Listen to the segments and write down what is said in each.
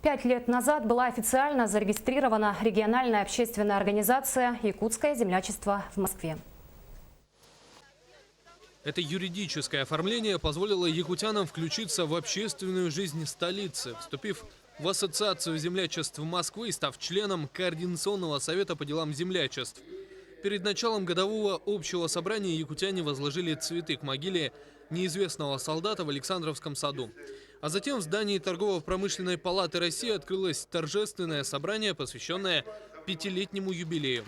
5 лет назад была официально зарегистрирована региональная общественная организация «Якутское землячество» в Москве. Это юридическое оформление позволило якутянам включиться в общественную жизнь столицы, вступив в Ассоциацию землячеств Москвы и став членом Координационного совета по делам землячеств. Перед началом годового общего собрания якутяне возложили цветы к могиле неизвестного солдата в Александровском саду. А затем в здании Торгово-промышленной палаты России открылось торжественное собрание, посвященное 5-летнему юбилею.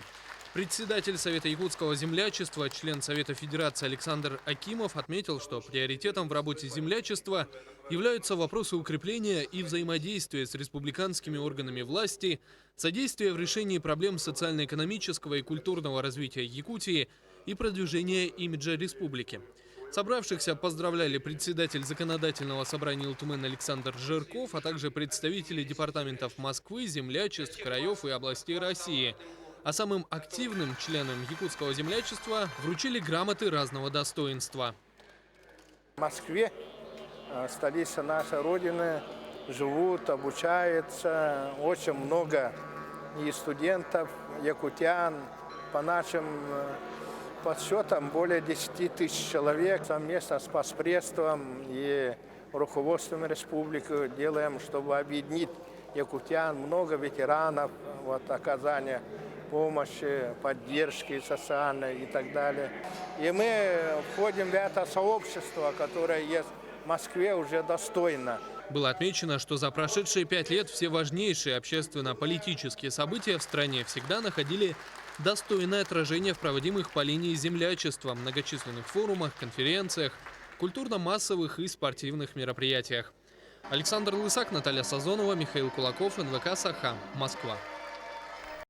Председатель Совета якутского землячества, член Совета Федерации Александр Акимов отметил, что приоритетом в работе землячества являются вопросы укрепления и взаимодействия с республиканскими органами власти, содействия в решении проблем социально-экономического и культурного развития Якутии и продвижения имиджа республики. Собравшихся поздравляли председатель законодательного собрания ЛТМН Александр Жирков, а также представители департаментов Москвы, землячеств, краев и областей России. А самым активным членам якутского землячества вручили грамоты разного достоинства. В Москве, столица нашей Родины, живут, обучаются очень много и студентов, якутян. По нашим подсчетам более 10 тысяч человек. Совместно с Поспредством и руководством республики делаем, чтобы объединить якутян, много ветеранов, оказания помощи, поддержки социальной и так далее. И мы входим в это сообщество, которое есть в Москве, уже достойно. Было отмечено, что за прошедшие 5 лет все важнейшие общественно-политические события в стране всегда находили достойное отражение в проводимых по линии землячества, многочисленных форумах, конференциях, культурно-массовых и спортивных мероприятиях. Александр Лысак, Наталья Сазонова, Михаил Кулаков, НВК «Саха», Москва.